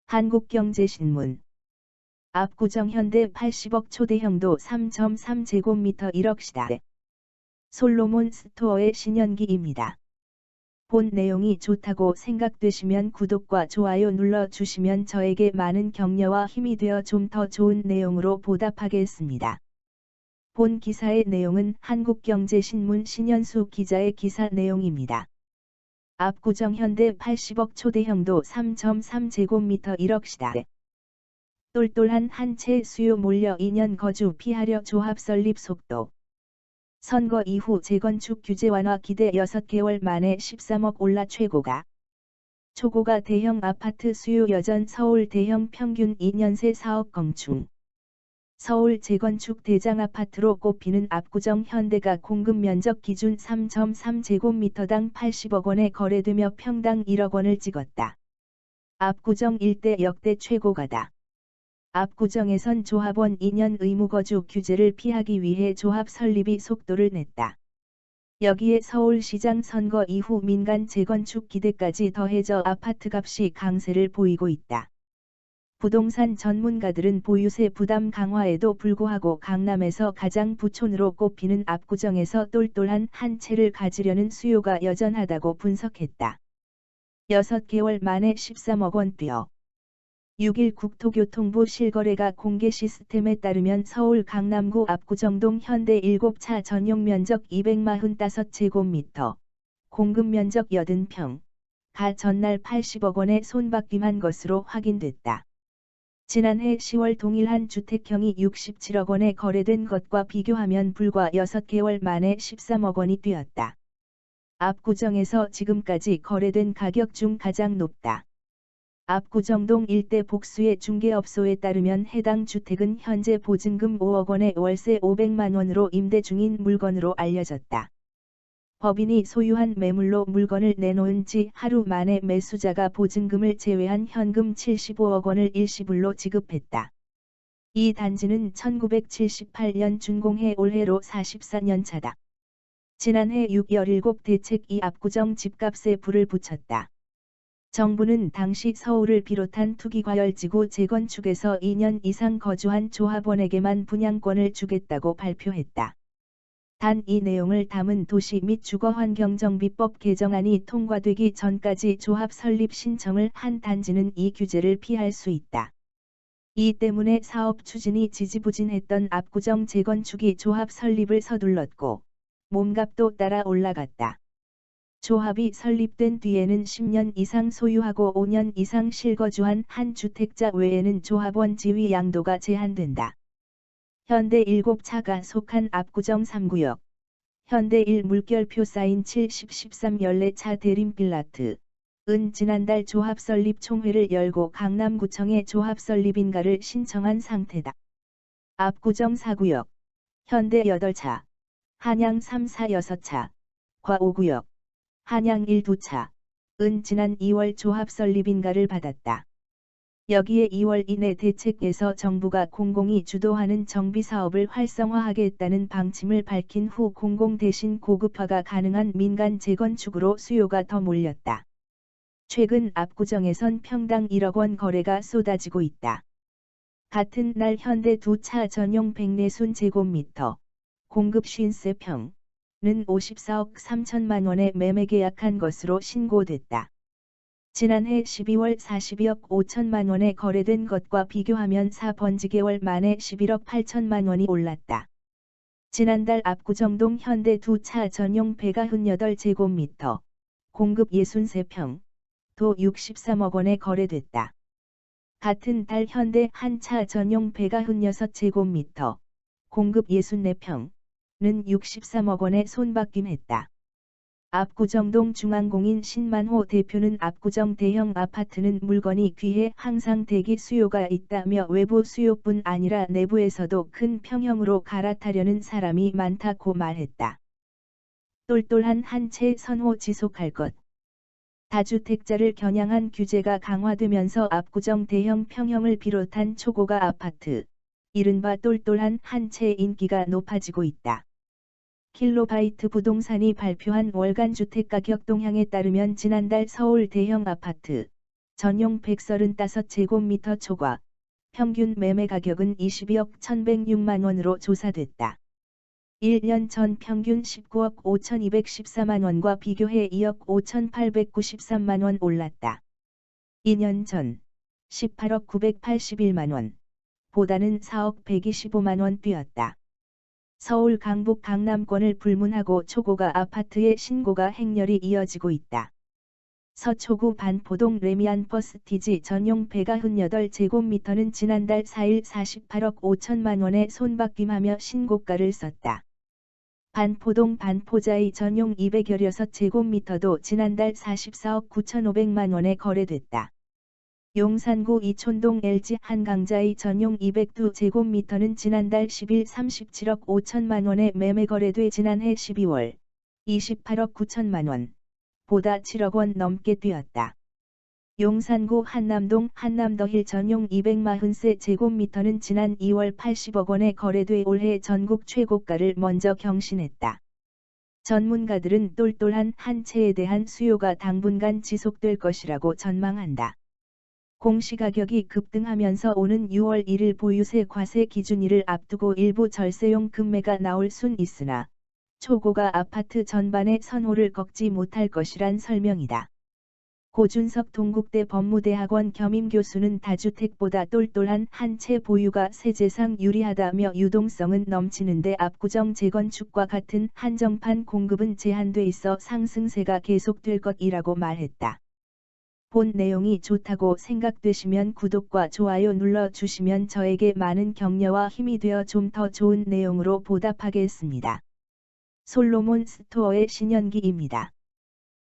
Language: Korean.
한국경제신문. 압구정 현대 80억 초대형도 3.3제곱미터 1억 시대. 솔로몬 스토어의 신현기입니다. 본 내용이 좋다고 생각되시면 구독과 좋아요 눌러주시면 저에게 많은 격려와 힘이 되어 좀 더 좋은 내용으로 보답하겠습니다. 본 기사의 내용은 한국경제신문 신현수 기자의 기사 내용입니다. 압구정 현대 80억 초대형도 3.3제곱미터 1억 시대. 똘똘한 한 채 수요 몰려 2년 거주 피하려 조합 설립 속도. 선거 이후 재건축 규제 완화 기대 6개월 만에 13억 올라 최고가. 초고가 대형 아파트 수요 여전 서울 대형 평균 2년 새 4억 건축. 서울 재건축 대장 아파트로 꼽히는 압구정 현대가 공급 면적 기준 3.3제곱미터당 80억 원에 거래되며 평당 1억 원을 찍었다. 압구정 일대 역대 최고가다. 압구정에선 조합원 2년 의무거주 규제를 피하기 위해 조합 설립이 속도를 냈다. 여기에 서울시장 선거 이후 민간 재건축 기대까지 더해져 아파트값이 강세를 보이고 있다. 부동산 전문가들은 보유세 부담 강화에도 불구하고 강남에서 가장 부촌으로 꼽히는 압구정에서 똘똘한 한 채를 가지려는 수요가 여전하다고 분석했다. 6개월 만에 13억 원 뛰어. 6일 국토교통부 실거래가 공개 시스템에 따르면 서울 강남구 압구정동 현대 7차 전용 면적 245제곱미터, 공급 면적 80평, 가 전날 80억 원에 손바뀜한 것으로 확인됐다. 지난해 10월 동일한 주택형이 67억 원에 거래된 것과 비교하면 불과 6개월 만에 13억 원이 뛰었다. 압구정에서 지금까지 거래된 가격 중 가장 높다. 압구정동 일대 복수의 중개업소에 따르면 해당 주택은 현재 보증금 5억 원에 월세 500만 원으로 임대 중인 물건으로 알려졌다. 법인이 소유한 매물로 물건을 내놓은 지 하루 만에 매수자가 보증금을 제외한 현금 75억 원을 일시불로 지급했다. 이 단지는 1978년 준공해 올해로 44년 차다. 지난해 6.17 대책 이 압구정 집값에 불을 붙였다. 정부는 당시 서울을 비롯한 투기과열지구 재건축에서 2년 이상 거주한 조합원에게만 분양권을 주겠다고 발표했다. 단 이 내용을 담은 도시 및 주거환경정비법 개정안이 통과되기 전까지 조합 설립 신청을 한 단지는 이 규제를 피할 수 있다. 이 때문에 사업 추진이 지지부진했던 압구정 재건축이 조합 설립을 서둘렀고 몸값도 따라 올라갔다. 조합이 설립된 뒤에는 10년 이상 소유하고 5년 이상 실거주한 한 주택자 외에는 조합원 지위 양도가 제한된다. 현대 7차가 속한 압구정 3구역, 현대 1 물결표 사인 70-13 14차 대림빌라트, 은 지난달 조합 설립 총회를 열고 강남구청에 조합 설립 인가를 신청한 상태다. 압구정 4구역, 현대 8차, 한양 3, 4, 6차, 과 5구역, 한양 1, 2차, 은 지난 2월 조합 설립 인가를 받았다. 여기에 2월 이내 대책에서 정부가 공공이 주도하는 정비사업을 활성화하겠다는 방침을 밝힌 후 공공 대신 고급화가 가능한 민간 재건축으로 수요가 더 몰렸다. 최근 압구정에선 평당 1억 원 거래가 쏟아지고 있다. 같은 날 현대 2차 전용 140제곱미터, 공급 53평, 는 54억 3천만 원에 매매 계약한 것으로 신고됐다. 지난해 12월 42억 5천만 원에 거래된 것과 비교하면 4번지개월 만에 11억 8천만 원이 올랐다. 지난달 압구정동 현대 2차 전용 198제곱미터, 공급 63평, 도 63억 원에 거래됐다. 같은 달 현대 한차 전용 196제곱미터, 공급 64평, 는 63억 원에 손바뀜했다. 압구정동 중앙공인 신만호 대표는 압구정 대형 아파트는 물건이 귀해 항상 대기 수요가 있다며 외부 수요뿐 아니라 내부에서도 큰 평형으로 갈아타려는 사람이 많다고 말했다. 똘똘한 한 채 선호 지속할 것. 다주택자를 겨냥한 규제가 강화되면서 압구정 대형 평형을 비롯한 초고가 아파트, 이른바 똘똘한 한 채 인기가 높아지고 있다. 킬로바이트 부동산이 발표한 월간 주택가격 동향에 따르면 지난달 서울 대형 아파트, 전용 135제곱미터 초과, 평균 매매 가격은 22억 1106만원으로 조사됐다. 1년 전 평균 19억 5214만원과 비교해 2억 5893만원 올랐다. 2년 전 18억 981만원 보다는 4억 125만원 뛰었다. 서울 강북 강남권을 불문하고 초고가 아파트의 신고가 행렬이 이어지고 있다. 서초구 반포동 레미안 퍼스티지 전용 198제곱미터는 지난달 4일 48억 5천만원에 손바뀜하며 신고가를 썼다. 반포동 반포자이 전용 216제곱미터도 지난달 44억 9,500만원에 거래됐다. 용산구 이촌동 LG 한강자이 전용 202제곱미터는 지난달 10일 37억 5천만원에 매매 거래돼 지난해 12월 28억 9천만원 보다 7억원 넘게 뛰었다. 용산구 한남동 한남더힐 전용 243제곱미터는 지난 2월 80억원에 거래돼 올해 전국 최고가를 먼저 경신했다. 전문가들은 똘똘한 한 채에 대한 수요가 당분간 지속될 것이라고 전망한다. 공시가격이 급등하면서 오는 6월 1일 보유세 과세 기준일을 앞두고 일부 절세용 급매가 나올 순 있으나 초고가 아파트 전반의 선호를 꺾지 못할 것이란 설명이다. 고준석 동국대 법무대학원 겸임교수는 다주택보다 똘똘한 한 채 보유가 세제상 유리하다며 유동성은 넘치는데 압구정 재건축과 같은 한정판 공급은 제한돼 있어 상승세가 계속될 것이라고 말했다. 본 내용이 좋다고 생각되시면 구독과 좋아요 눌러주시면 저에게 많은 격려와 힘이 되어 좀 더 좋은 내용으로 보답하겠습니다. 솔로몬 스토어의 신현기입니다.